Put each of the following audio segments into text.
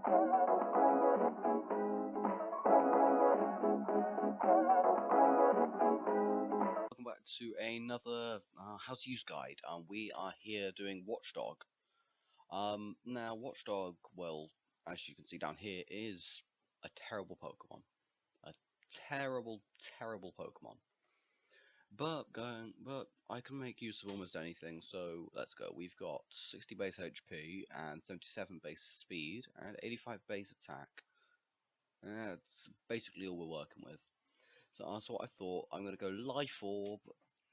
Welcome back to another how to use guide. We are here doing Watchdog. Now Watchdog, well, as you can see down here, is a terrible Pokemon. A terrible, terrible Pokemon. But I can make use of almost anything. So let's go. We've got 60 base HP and 77 base speed and 85 base attack. That's basically all we're working with. So that's what I thought. I'm going to go Life Orb,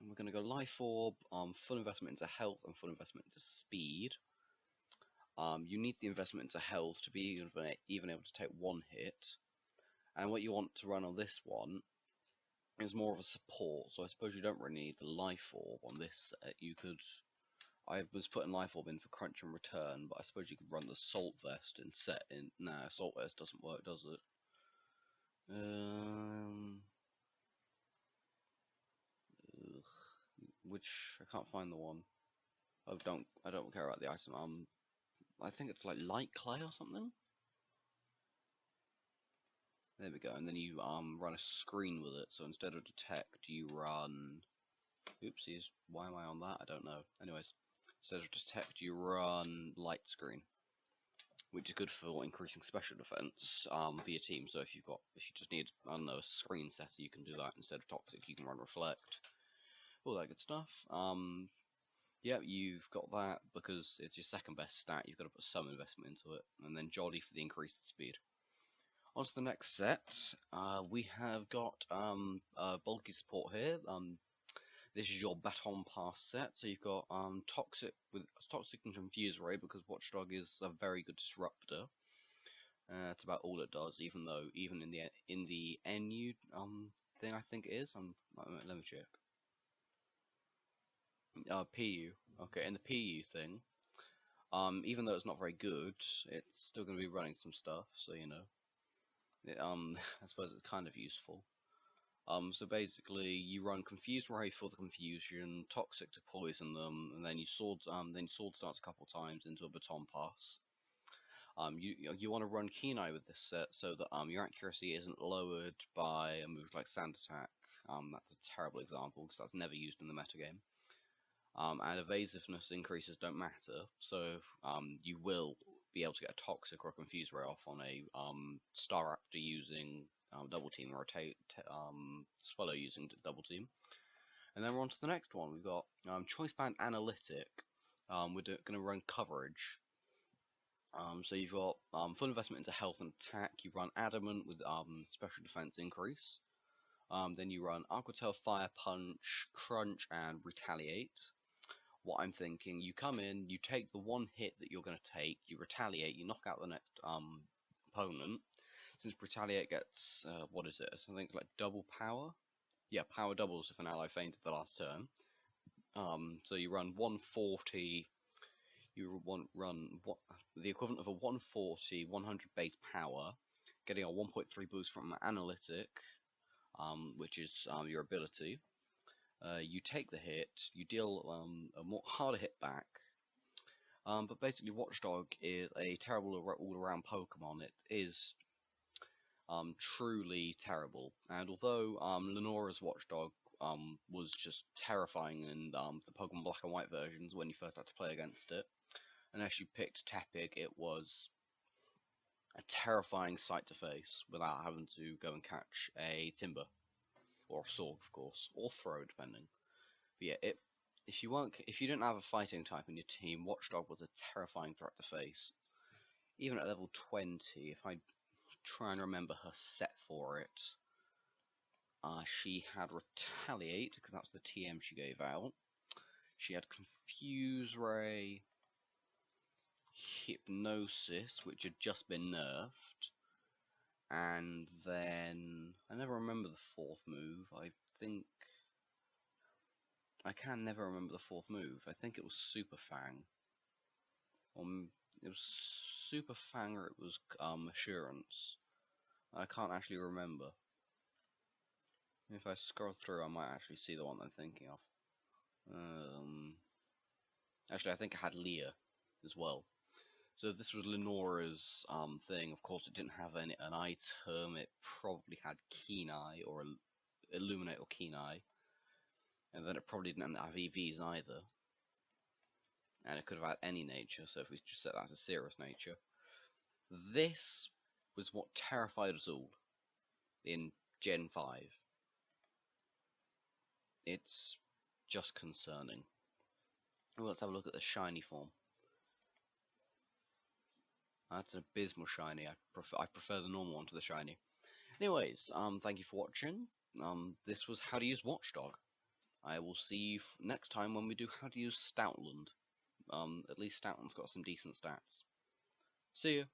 and we're going to go Life Orb, full investment into health and full investment into speed. You need the investment into health to be even able to take one hit. And what you want to run on this one is more of a support. So I suppose you don't really need the Life Orb on this. I was putting Life Orb in for Crunch and Return, but I suppose you could run the Salt Vest and set in. Nah, Salt Vest doesn't work, does it? Which I can't find the one. I don't care about the item. I think it's like light clay or something. There we go. And then you run a screen with it. So instead of detect, you run. Oopsies. Why am I on that? I don't know. Anyways, instead of detect, you run light screen, which is good for increasing special defense for your team. So if you just need, I don't know, a screen setter, you can do that. Instead of toxic, you can run reflect. All that good stuff. Yeah, you've got that because it's your second best stat. You've got to put some investment into it, and then Jolly for the increased speed. On to the next set. We have got bulky support here. This is your Baton Pass set. So you've got Toxic and Confuse Ray because Watchdog is a very good disruptor. That's about all it does. Even in the NU thing, I think it is. Let me check. PU. Okay, in the PU thing, even though it's not very good, it's still going to be running some stuff, so you know. I suppose it's kind of useful. So basically, you run Confuse Ray for the confusion, Toxic to poison them, and then you sword starts a couple times into a Baton Pass. You want to run Keen Eye with this set so that your accuracy isn't lowered by a move like Sand Attack. That's a terrible example because that's never used in the metagame. And evasiveness increases don't matter, so you will be able to get a Toxic or a Confuse Ray off on a Star Raptor using Double Team or a Swallow using Double Team. And then we're on to the next one. We've got Choice Band Analytic. We're going to run Coverage. So you've got full investment into health and attack. You run Adamant with special defense increase. Then you run Aqua Tail, Fire Punch, Crunch, and Retaliate. What I'm thinking, you come in, you take the one hit that you're going to take, you retaliate, you knock out the next opponent. Since retaliate gets, what is it, something like double power? Yeah, power doubles if an ally fainted the last turn. So you run 140, run the equivalent of a 140, 100 base power, getting a 1.3 boost from Analytic, which is your ability. You take the hit, you deal a more harder hit back, but basically Watchdog is a terrible all-around Pokemon. It is truly terrible, and although Lenora's Watchdog was just terrifying in the Pokemon Black and White versions when you first had to play against it, unless you picked Tepig, it was a terrifying sight to face without having to go and catch a Timber. Or a sword, of course, or throw, depending. But yeah, if you didn't have a fighting type in your team, Watchdog was a terrifying threat to face. Even at level 20, if I try and remember her set for it, she had Retaliate, because that's the TM she gave out. She had Confuse Ray, Hypnosis, which had just been nerfed. And then, I never remember the fourth move. I can never remember the fourth move. I think it was Super Fang. It was Super Fang or it was Assurance. I can't actually remember. If I scroll through, I might actually see the one I'm thinking of. Actually, I think I had Leah as well. So this was Lenora's thing. Of course, it didn't have an item. It probably had Keen Eye or Illuminate or Keen Eye, and then it probably didn't have EVs either. And it could have had any nature. So if we just set that to Cirrus nature, this was what terrified us all in Gen 5. It's just concerning. Well, let's have a look at the shiny form. That's an abysmal shiny. I prefer the normal one to the shiny. Anyways, thank you for watching. This was how to use Watchdog. I will see you next time when we do how to use Stoutland. At least Stoutland's got some decent stats. See you.